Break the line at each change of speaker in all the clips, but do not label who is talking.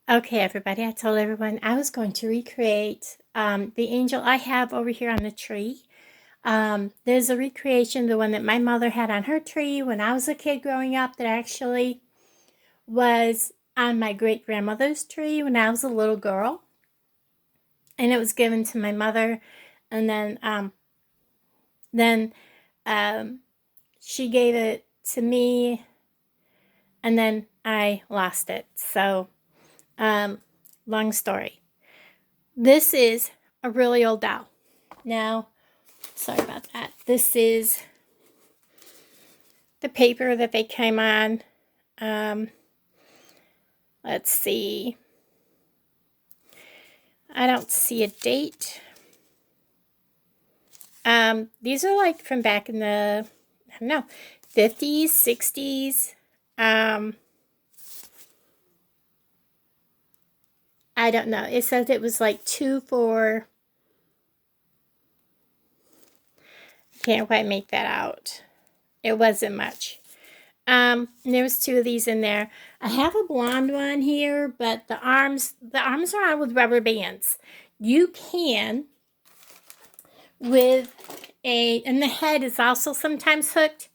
Okay, everybody, I told everyone I was going to recreate the angel I have over here on the tree. There's a recreation, the one that my mother had on her tree when I was a kid growing up, that actually was on my great grandmother's tree when I was a little girl. And it was given to my mother, and then she gave it to me, and then I lost it. So, long story. This is a really old doll. Now, sorry about that. This is the paper that they came on. Let's see. I don't see a date. These are like from back in the, I don't know, 50s, 60s. I don't know. It says it was like 2 for, can't quite make that out. It wasn't much. There was 2 of these in there. I have a blonde one here, but the arms are on with rubber bands. You can, and the head is also sometimes hooked.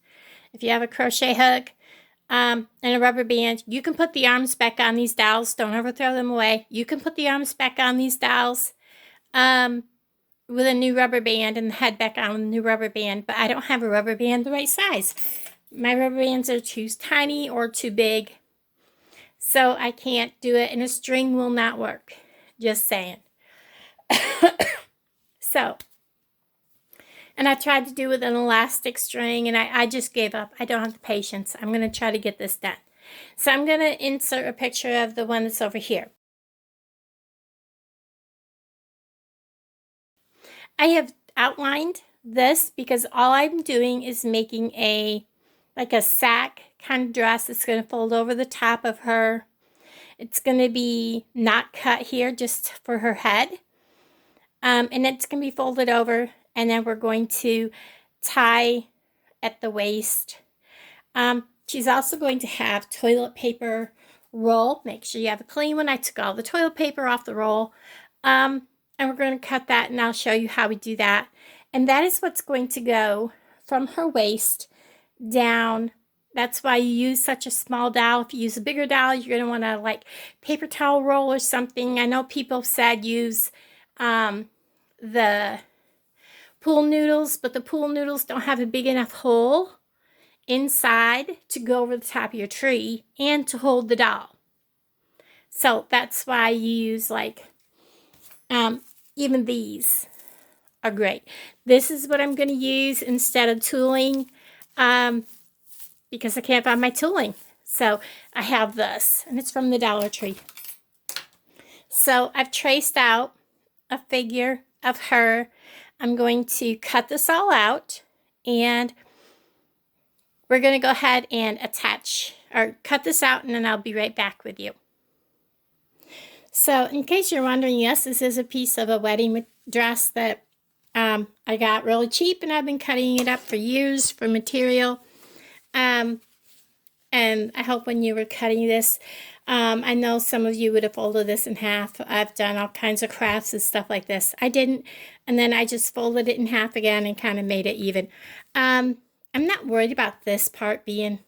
If you have a crochet hook and a rubber band, you can put the arms back on these dowels. Don't ever throw them away. You can put the arms back on these dowels with a new rubber band, and the head back on with a new rubber band. But I don't have a rubber band the right size. My rubber bands are too tiny or too big, so I can't do it, and a string will not work. Just saying. So, and I tried to do with an elastic string, and I just gave up. I don't have the patience. I'm going to try to get this done. So I'm going to insert a picture of the one that's over here. I have outlined this because all I'm doing is making like a sack kind of dress. It's going to fold over the top of her. It's going to be not cut here, just for her head. And it's going to be folded over, and then we're going to tie at the waist. She's also going to have toilet paper roll. Make sure you have a clean one. I took all the toilet paper off the roll. And we're going to cut that, and I'll show you how we do that. And that is what's going to go from her waist down. That's why you use such a small dowel. If you use a bigger dowel, you're going to want to like paper towel roll or something. I know people said use the pool noodles, but the pool noodles don't have a big enough hole inside to go over the top of your tree and to hold the doll. So that's why you use like, even these are great. This is what I'm going to use instead of tooling, because I can't find my tooling. So I have this, and it's from the Dollar Tree. So I've traced out a figure of her. I'm going to cut this all out, and we're going to go ahead and attach or cut this out, and then I'll be right back with you. So in case you're wondering, yes, this is a piece of a wedding dress that I got really cheap, and I've been cutting it up for years for material. And I hope when you were cutting this, I know some of you would have folded this in half. I've done all kinds of crafts and stuff like this. I didn't, and then I just folded it in half again and kind of made it even. I'm not worried about this part being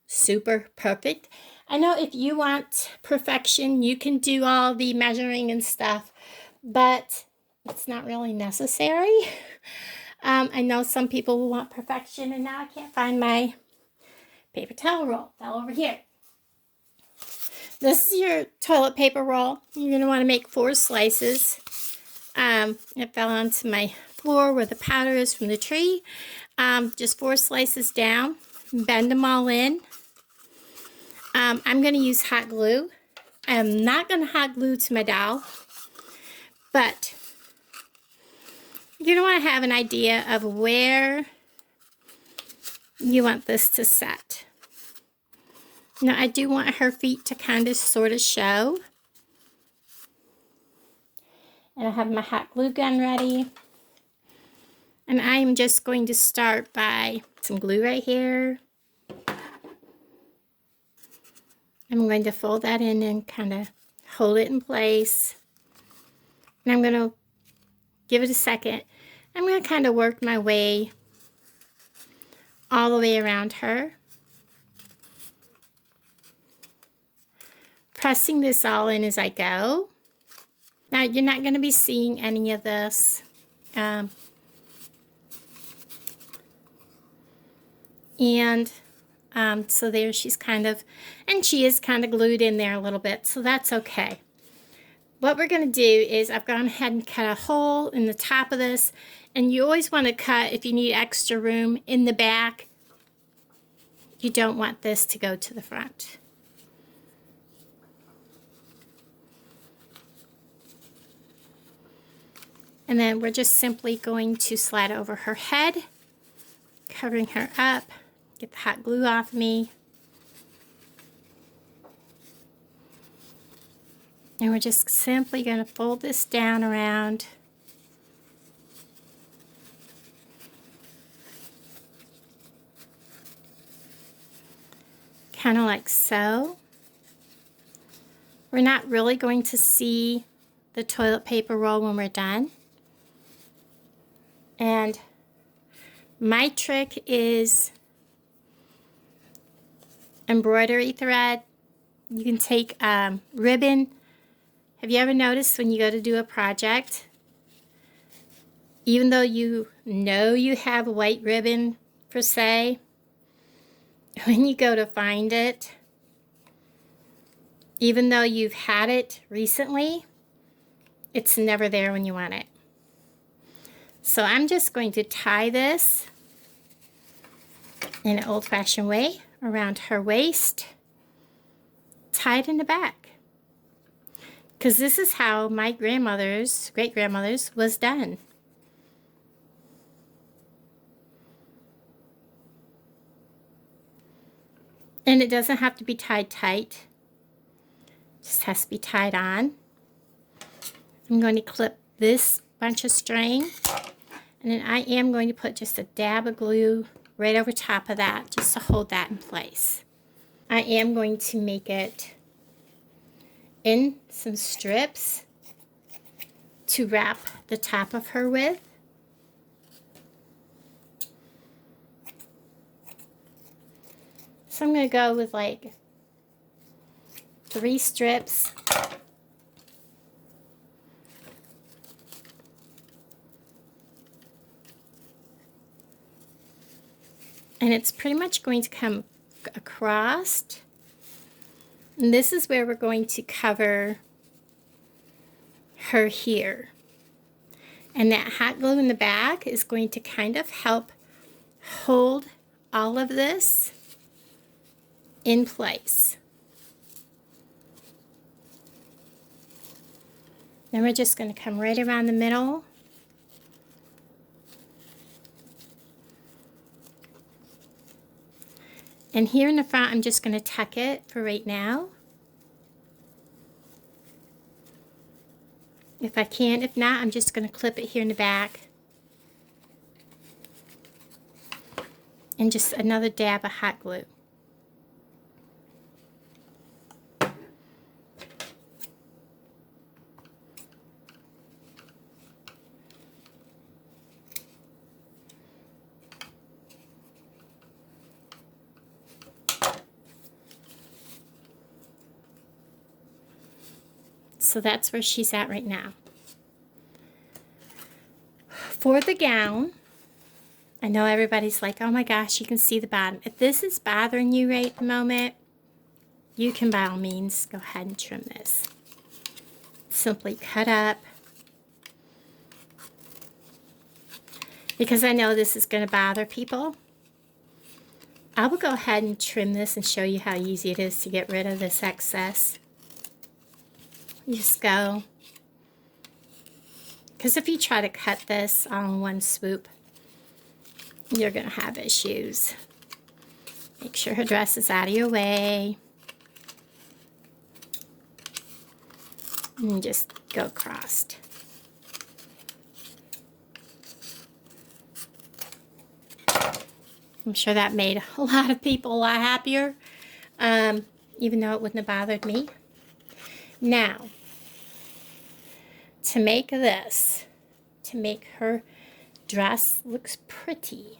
super perfect. I know if you want perfection, you can do all the measuring and stuff, but it's not really necessary. I know some people will want perfection, and now I can't find my paper towel roll. Fell over here. This is your toilet paper roll. You're going to want to make 4 slices. It fell onto my floor where the powder is from the tree. Just 4 slices down. Bend them all in. I'm going to use hot glue. I'm not going to hot glue to my doll, but you're going to want to have an idea of where you want this to set. Now, I do want her feet to kind of sort of show. And I have my hot glue gun ready. And I am just going to start by some glue right here. I'm going to fold that in and kind of hold it in place. And I'm going to give it a second. I'm going to kind of work my way all the way around her. Pressing this all in as I go. Now, you're not going to be seeing any of this. So there she's kind of, and she is kind of glued in there a little bit, so that's okay. What we're going to do is I've gone ahead and cut a hole in the top of this, and you always want to cut, if you need extra room, in the back. You don't want this to go to the front. And then we're just simply going to slide over her head, covering her up. Get the hot glue off me. And we're just simply going to fold this down around. Kind of like so. We're not really going to see the toilet paper roll when we're done. And my trick is embroidery thread. You can take ribbon. Have you ever noticed when you go to do a project, even though you know you have white ribbon per se, when you go to find it, even though you've had it recently, it's never there when you want it. So I'm just going to tie this in an old-fashioned way around her waist, tie it in the back. Because this is how my grandmother's, great-grandmother's, was done. And it doesn't have to be tied tight. It just has to be tied on. I'm going to clip this bunch of string. And then I am going to put just a dab of glue right over top of that, just to hold that in place. I am going to make it in some strips to wrap the top of her with. So I'm going to go with like 3 strips. And it's pretty much going to come across. And this is where we're going to cover her here. And that hot glue in the back is going to kind of help hold all of this in place. Then we're just going to come right around the middle. And here in the front, I'm just going to tuck it for right now. If I can, if not, I'm just going to clip it here in the back. And just another dab of hot glue. So that's where she's at right now. For the gown, I know everybody's like, oh my gosh, you can see the bottom. If this is bothering you right at the moment, you can by all means go ahead and trim this. Simply cut up. Because I know this is going to bother people, I will go ahead and trim this and show you how easy it is to get rid of this excess. You just go. Because if you try to cut this all in one swoop, you're going to have issues. Make sure her dress is out of your way. And just go across. I'm sure that made a lot of people a lot happier, even though it wouldn't have bothered me. Now, to make this, to make her dress looks pretty,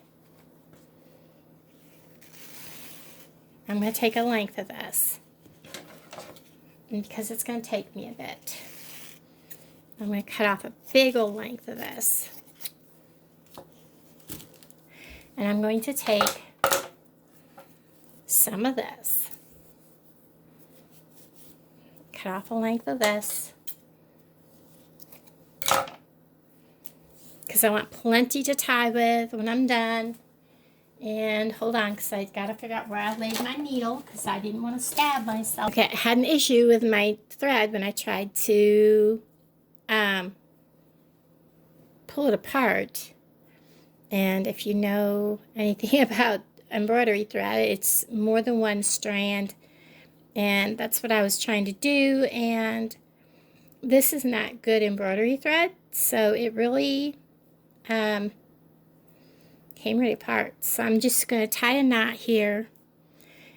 I'm going to take a length of this. And because it's going to take me a bit, I'm going to cut off a big old length of this. And I'm going to take some of this. Cut off a length of this. Because I want plenty to tie with when I'm done. And hold on, because I got to figure out where I laid my needle, because I didn't want to stab myself. Okay, I had an issue with my thread when I tried to pull it apart. And if you know anything about embroidery thread, it's more than one strand. And that's what I was trying to do. And this is not good embroidery thread, so it really came right apart. So I'm just going to tie a knot here.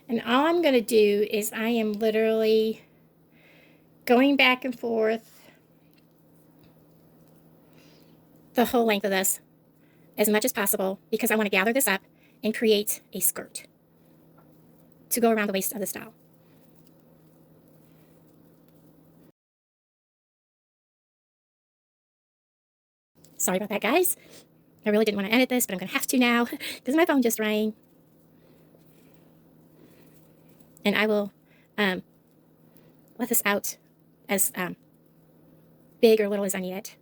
And all I'm going to do is I am literally going back and forth the whole length of this as much as possible, because I want to gather this up and create a skirt to go around the waist of this doll. Sorry about that, guys. I really didn't want to edit this, but I'm going to have to now because my phone just rang. And I will let this out as big or little as I need it.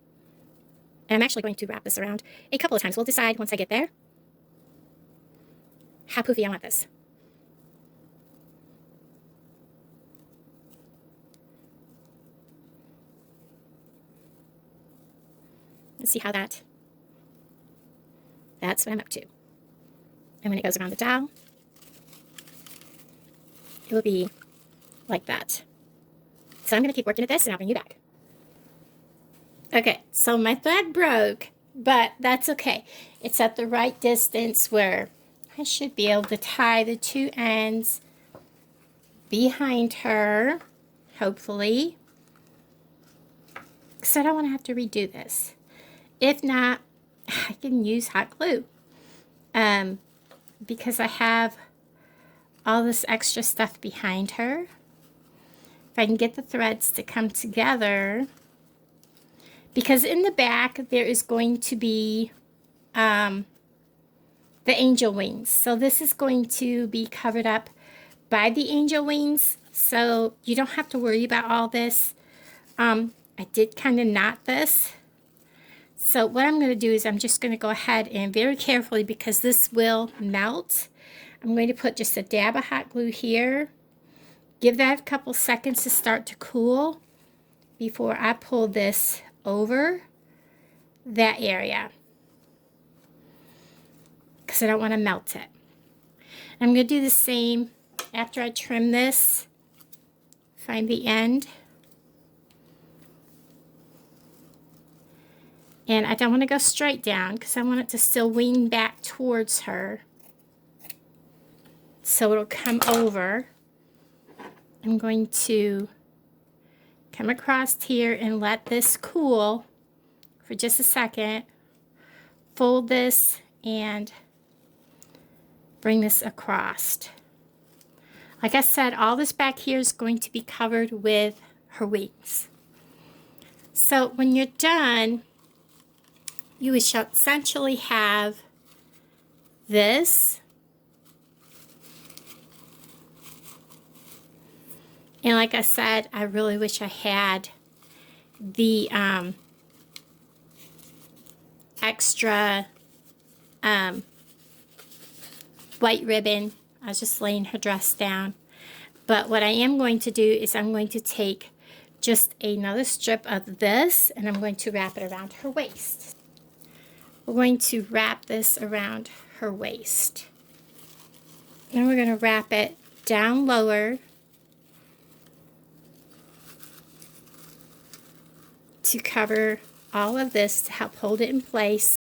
And I'm actually going to wrap this around a couple of times. We'll decide once I get there how poofy I want this. Let's see how that's what I'm up to. And when it goes around the doll, it will be like that. So I'm going to keep working at this and I'll bring you back. Okay, so my thread broke, but that's okay. It's at the right distance where I should be able to tie the two ends behind her, hopefully, because I don't want to have to redo this. If not, I can use hot glue because I have all this extra stuff behind her. If I can get the threads to come together, because in the back there is going to be the angel wings. So this is going to be covered up by the angel wings, so you don't have to worry about all this. I did kind of knot this. So what I'm going to do is I'm just going to go ahead and very carefully, because this will melt, I'm going to put just a dab of hot glue here. Give that a couple seconds to start to cool before I pull this over that area, because I don't want to melt it. I'm going to do the same after I trim this. Find the end. And I don't want to go straight down because I want it to still wing back towards her. So it'll come over. I'm going to come across here and let this cool for just a second. Fold this and bring this across. Like I said, all this back here is going to be covered with her wings. So when you're done, you would essentially have this. And like I said, I really wish I had the extra white ribbon. I was just laying her dress down. But what I am going to do is I'm going to take just another strip of this and I'm going to wrap it around her waist. We're going to wrap this around her waist. Then we're going to wrap it down lower to cover all of this to help hold it in place.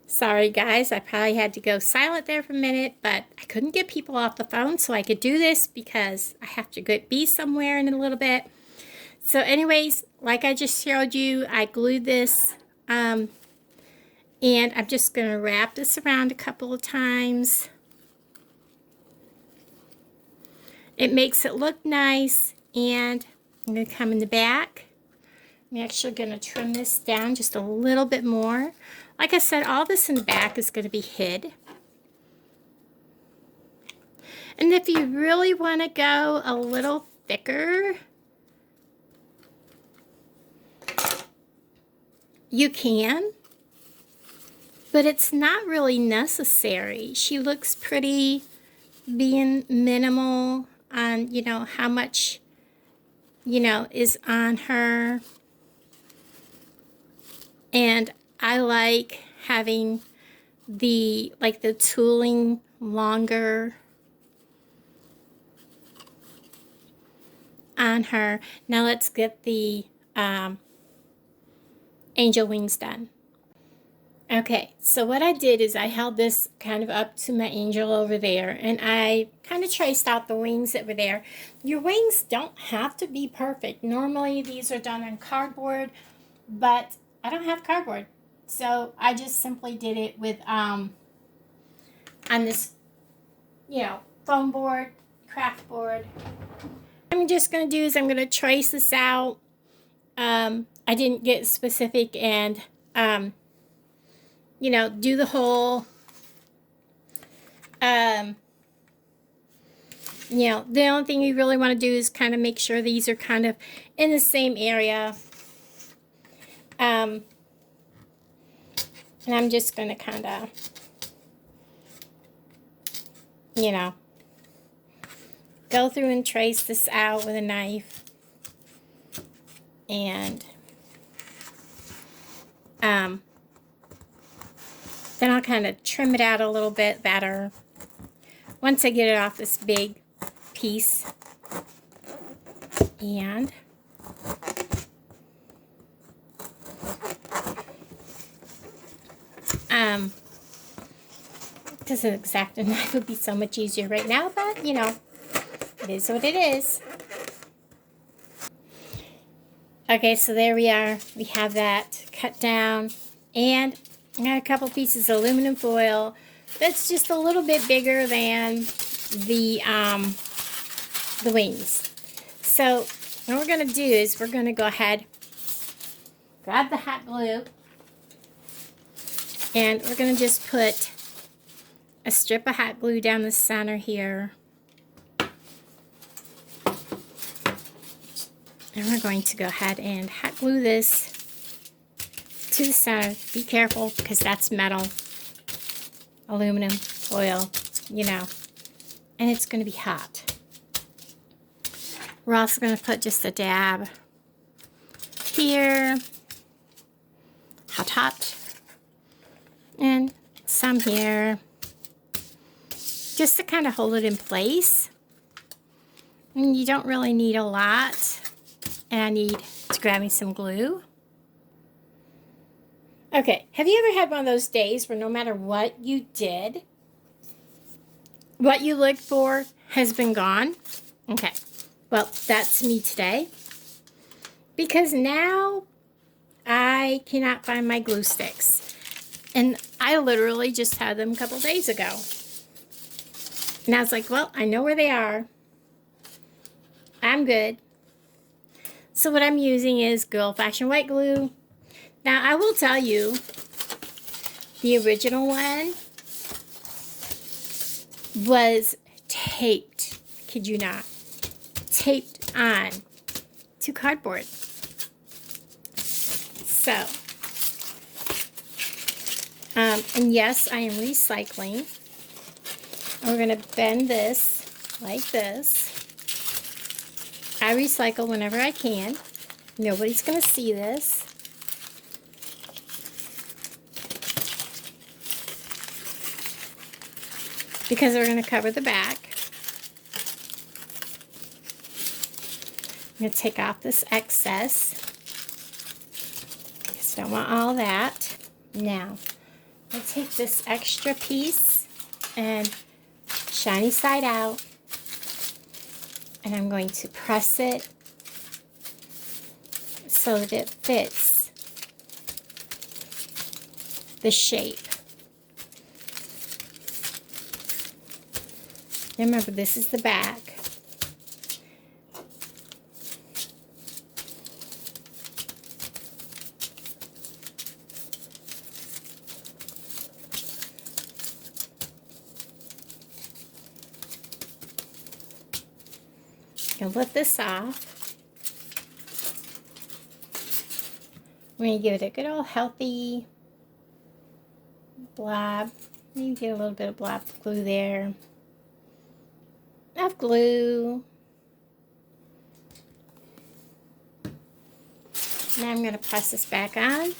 Sorry guys, I probably had to go silent there for a minute, but I couldn't get people off the phone so I could do this because I have to be somewhere in a little bit. So anyways, like I just showed you, I glued this and I'm just going to wrap this around a couple of times. It makes it look nice, and I'm going to come in the back. I'm actually going to trim this down just a little bit more. Like I said, all this in the back is going to be hid. And if you really want to go a little thicker, you can, but it's not really necessary. She looks pretty being minimal on, you know, how much, you know, is on her. And I like having the tooling longer on her. Now let's get the angel wings done. Okay, so what I did is I held this kind of up to my angel over there, and I kind of traced out the wings that were there. Your wings don't have to be perfect. Normally these are done on cardboard, but I don't have cardboard, so I just simply did it with on this, you know, foam board, craft board. What I'm just going to do is I'm going to trace this out. I didn't get specific and you know, do the whole you know, the only thing you really want to do is kind of make sure these are kind of in the same area. And I'm just going to kind of, you know, go through and trace this out with a knife. And then I'll kind of trim it out a little bit better once I get it off this big piece. And because an X-Acto knife would be so much easier right now, but you know, it is what it is. Okay, so there we are. We have that cut down, and I got a couple pieces of aluminum foil that's just a little bit bigger than the wings. So what we're going to do is we're going to go ahead, grab the hot glue, and we're going to just put a strip of hot glue down the center here. And we're going to go ahead and hot glue this to the center. Be careful because that's metal, aluminum foil, you know, and it's going to be hot. We're also going to put just a dab here, hot, and some here, just to kind of hold it in place. And you don't really need a lot. And I need to grab me some glue. Okay, have you ever had one of those days where no matter what you did, what you looked for has been gone? Okay, well, that's me today. Because now I cannot find my glue sticks. And I literally just had them a couple days ago. And I was like, well, I know where they are. I'm good. So what I'm using is good old-fashioned white glue. Now, I will tell you, the original one was taped, kid you not, taped on to cardboard. So, and yes, I am recycling. And we're going to bend this like this. I recycle whenever I can. Nobody's going to see this. Because we're going to cover the back. I'm going to take off this excess. Because I don't want all that. Now, I take this extra piece and shiny side out, and I'm going to press it so that it fits the shape. Remember, this is the back. I'll lift this off. We're going to give it a good old healthy blob. Maybe get a little bit of blob glue there. Enough glue. Now I'm going to press this back on.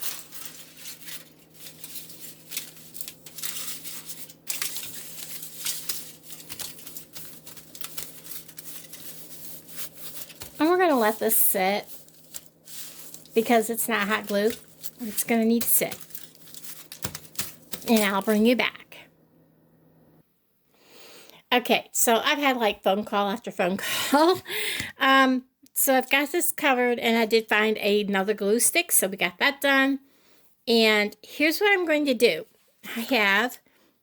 And we're going to let this sit because it's not hot glue. It's going to need to sit. And I'll bring you back. Okay, so I've had like phone call after phone call. So I've got this covered, and I did find another glue stick, so we got that done. And here's what I'm going to do. I don't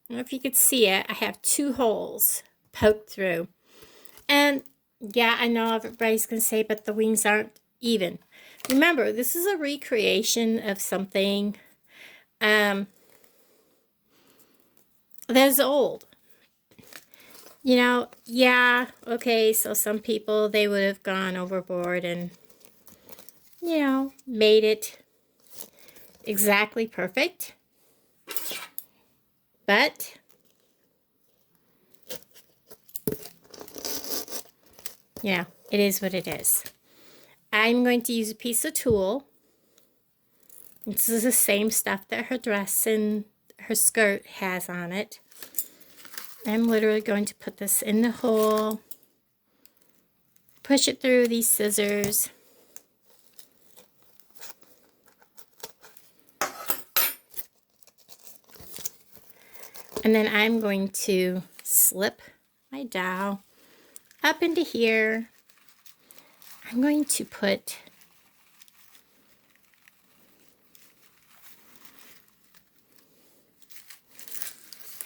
know if you could see it, I have 2 holes poked through. And yeah, I know everybody's going to say, but the wings aren't even. Remember, this is a recreation of something that's old. You know, yeah, okay, so some people, they would have gone overboard and, you know, made it exactly perfect. But yeah, it is what it is. I'm going to use a piece of tulle. This is the same stuff that her dress and her skirt has on it. I'm literally going to put this in the hole, push it through these scissors, and then I'm going to slip my dowel up into here. I'm going to put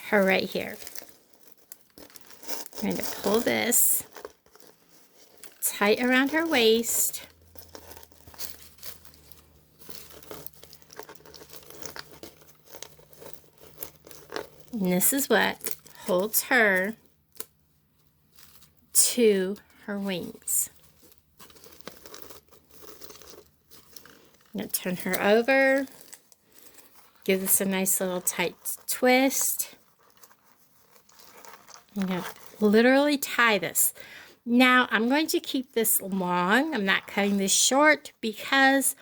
her right here. I'm going to pull this tight around her waist. And this is what holds her to her wings. I'm going to turn her over. Give this a nice little tight twist. I'm going to literally tie this. Now I'm going to keep this long. I'm not cutting this short because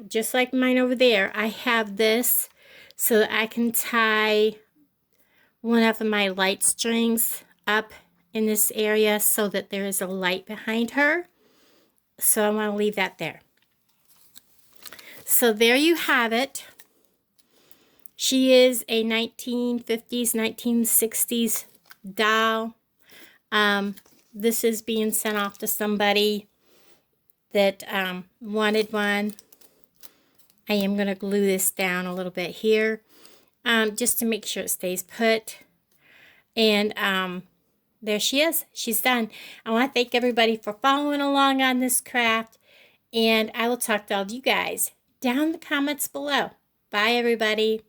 just like mine over there, I have this so that I can tie one of my light strings up in this area so that there is a light behind her. So I want to leave that there. So there you have it. She is a 1950s, 1960s doll. This is being sent off to somebody that wanted one. I am going to glue this down a little bit here just to make sure it stays put. And there she is. She's done. I want to thank everybody for following along on this craft. And I will talk to all of you guys down in the comments below. Bye, everybody.